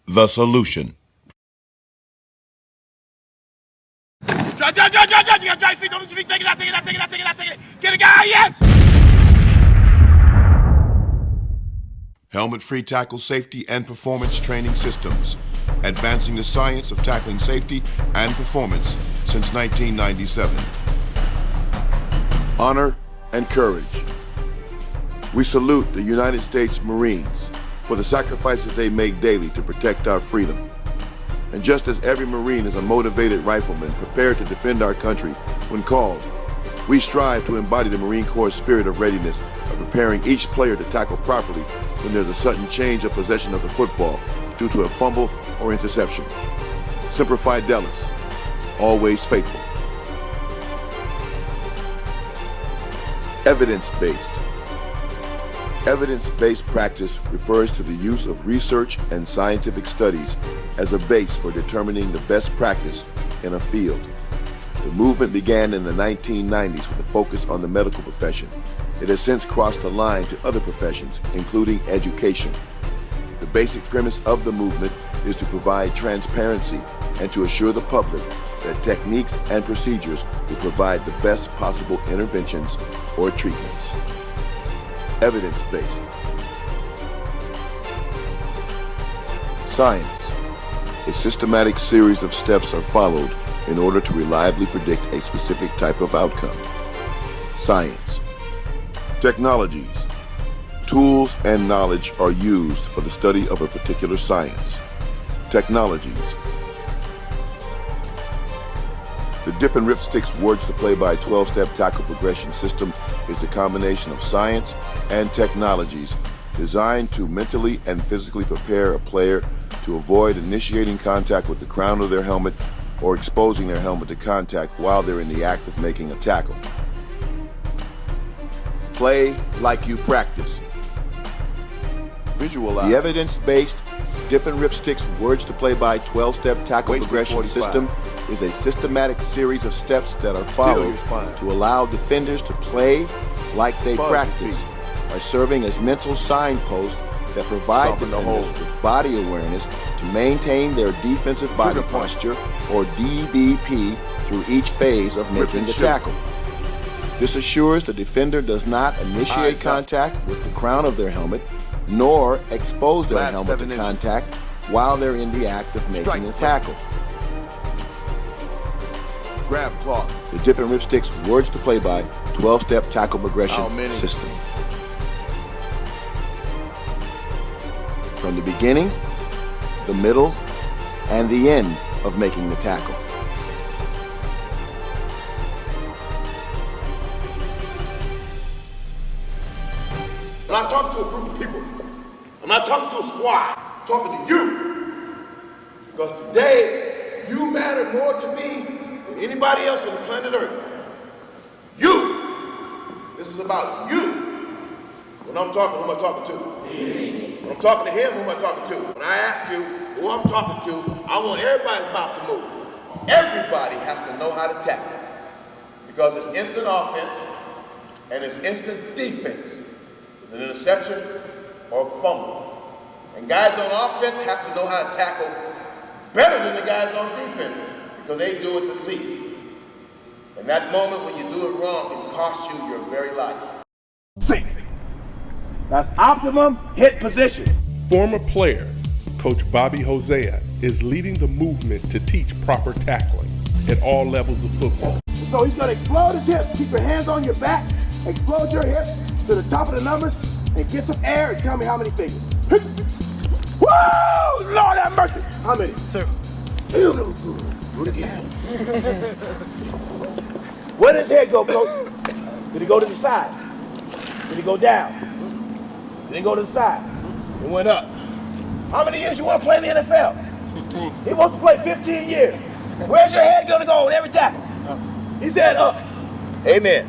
the solution. Drive, you gotta drive feet, don't lose your feet, take it out, get a guy, yes! Helmet-free tackle safety and performance training systems, advancing the science of tackling safety and performance since 1997. Honor and courage. We salute the United States Marines for the sacrifices they make daily to protect our freedom. And just as every Marine is a motivated rifleman prepared to defend our country when called, we strive to embody the Marine Corps' spirit of readiness by preparing each player to tackle properly when there's a sudden change of possession of the football due to a fumble or interception. Semper Fidelis, always faithful. Evidence-based. Evidence-based practice refers to the use of research and scientific studies as a base for determining the best practice in a field. The movement began in the 1990s with a focus on the medical profession. It has since crossed the line to other professions, including education. The basic premise of the movement is to provide transparency and to assure the public that techniques and procedures will provide the best possible interventions or treatments. Evidence-based. Science. A systematic series of steps are followed in order to reliably predict a specific type of outcome. Science. Technologies. Tools and knowledge are used for the study of a particular science. Technologies. The Dip and Rip Sticks Words to Play by 12-Step Tackle Progression System is a combination of science and technologies designed to mentally and physically prepare a player to avoid initiating contact with the crown of their helmet or exposing their helmet to contact while they're in the act of making a tackle. Play like you practice. Visualize. The evidence-based Dip and Rip Sticks Words to Play by 12-Step Tackle Progression System is a systematic series of steps that are followed to allow defenders to play like they practice by serving as mental signposts that provide defenders with body awareness to maintain their defensive body posture, or DBP, through each phase of making the tackle. This assures the defender does not initiate contact with the crown of their helmet, nor expose their helmet to contact while they're in the act of making the tackle. Grab cloth. The Dip and Rip Sticks Words to Play by 12-Step Tackle Progression System. From the beginning, the middle, and the end of making the tackle. When I talk to a group of people, I'm not talking to a squad, I'm talking to you. Because today, you matter more to me than anybody else on the planet Earth. You. This is about you. When I'm talking, who am I talking to? When I'm talking to him, who am I talking to? When I ask you who I'm talking to, I want everybody's mouth to move. Everybody has to know how to tackle. Because it's instant offense and it's instant defense. It's an interception or a fumble. And guys on offense have to know how to tackle better than the guys on defense because they do it the least. And that moment when you do it wrong can cost you your very life. Sink. That's optimum hit position. Former player, Coach Bobby Hosea, is leading the movement to teach proper tackling at all levels of football. So he's gonna explode his hips, keep your hands on your back, explode your hips to the top of the numbers, and get some air and tell me how many fingers. Woo! Lord have mercy. How many? 2. Do it again. Where did his head go, Coach? Did he go to the side? Did he go down? Did he go to the side? It went up. How many years you want to play in the NFL? 15. He wants to play 15 years. Where's your head gonna go on every tackle? He said up. Amen.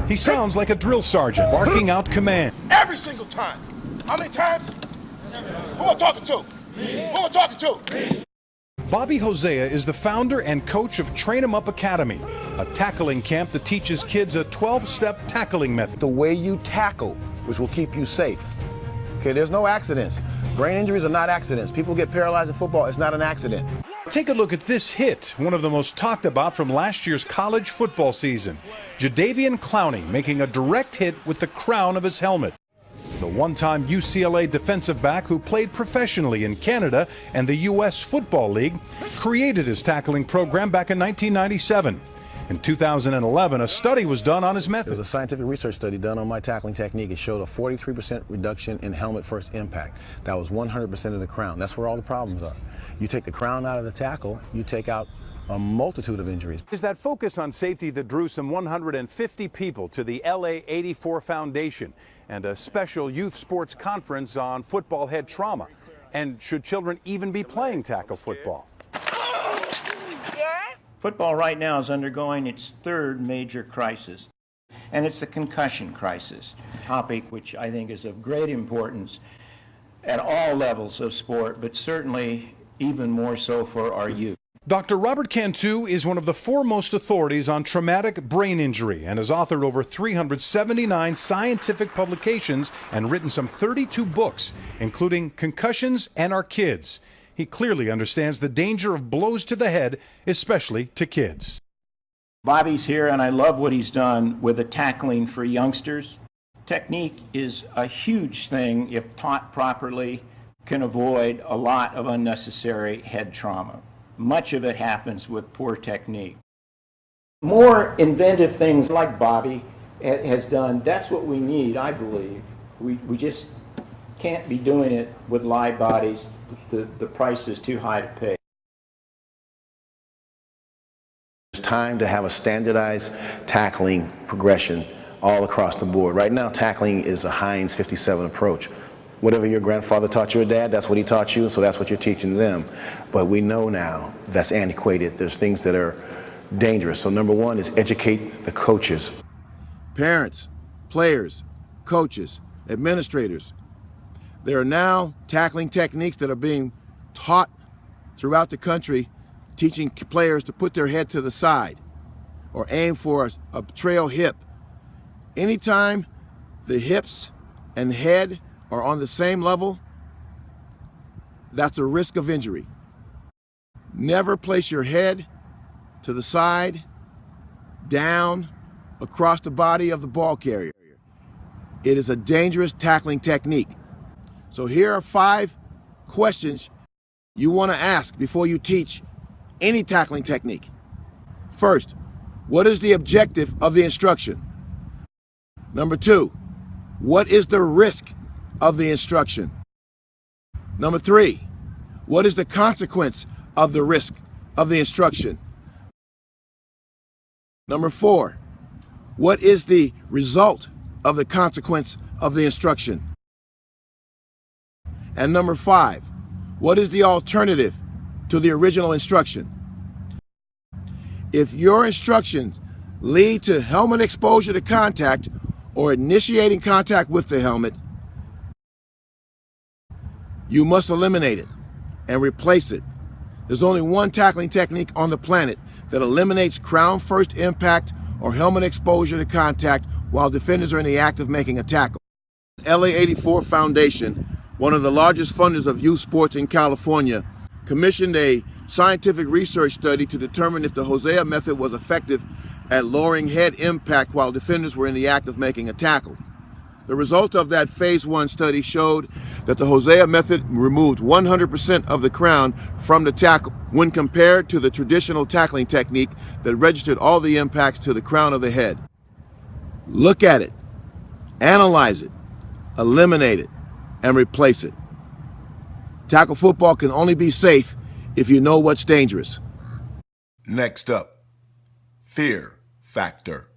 He sounds like a drill sergeant barking out command. Every single time. How many times? Who am I talking to? Who am I talking to? Bobby Hosea is the founder and coach of Train 'em Up Academy, a tackling camp that teaches kids a 12-step tackling method. The way you tackle, which will keep you safe. Okay, there's no accidents. Brain injuries are not accidents. People get paralyzed in football. It's not an accident. Take a look at this hit, one of the most talked about from last year's college football season. Jadeveon Clowney making a direct hit with the crown of his helmet. The one-time UCLA defensive back who played professionally in Canada and the U.S. Football League created his tackling program back in 1997. In 2011, a study was done on his method. There was a scientific research study done on my tackling technique. It showed a 43% reduction in helmet first impact. That was 100% of the crown. That's where all the problems are. You take the crown out of the tackle, you take out a multitude of injuries. Is that focus on safety that drew some 150 people to the LA 84 Foundation and a special youth sports conference on football head trauma. And should children even be playing tackle football? Football right now is undergoing its third major crisis, and it's the concussion crisis, a topic which I think is of great importance at all levels of sport, but certainly even more so for our youth. Dr. Robert Cantu is one of the foremost authorities on traumatic brain injury and has authored over 379 scientific publications and written some 32 books, including Concussions and Our Kids. He clearly understands the danger of blows to the head, especially to kids. Bobby's here, and I love what he's done with the tackling for youngsters. Technique is a huge thing, if taught properly, can avoid a lot of unnecessary head trauma. Much of it happens with poor technique. More inventive things like Bobby has done, that's what we need, I believe. We just can't be doing it with live bodies. The price is too high to pay. It's time to have a standardized tackling progression all across the board. Right now, tackling is a Heinz 57 approach. Whatever your grandfather taught your dad, that's what he taught you, so that's what you're teaching them. But we know now that's antiquated. There's things that are dangerous. So number one is educate the coaches. Parents, players, coaches, administrators. There are now tackling techniques that are being taught throughout the country, teaching players to put their head to the side or aim for a trail hip. Anytime the hips and head are on the same level, that's a risk of injury. Never place your head to the side, down, across the body of the ball carrier. It is a dangerous tackling technique. So here are 5 questions you want to ask before you teach any tackling technique. First, what is the objective of the instruction? Number 2, what is the risk of the instruction? Number 3, what is the consequence of the risk of the instruction? Number 4, what is the result of the consequence of the instruction? And number 5, what is the alternative to the original instruction? If your instructions lead to helmet exposure to contact or initiating contact with the helmet, you must eliminate it and replace it. There's only one tackling technique on the planet that eliminates crown first impact or helmet exposure to contact while defenders are in the act of making a tackle. LA 84 Foundation, one of the largest funders of youth sports in California, commissioned a scientific research study to determine if the Hosea method was effective at lowering head impact while defenders were in the act of making a tackle. The result of that phase 1 study showed that the Hosea method removed 100% of the crown from the tackle when compared to the traditional tackling technique that registered all the impacts to the crown of the head. Look at it, analyze it, eliminate it, and replace it. Tackle football can only be safe if you know what's dangerous. Next up, fear factor.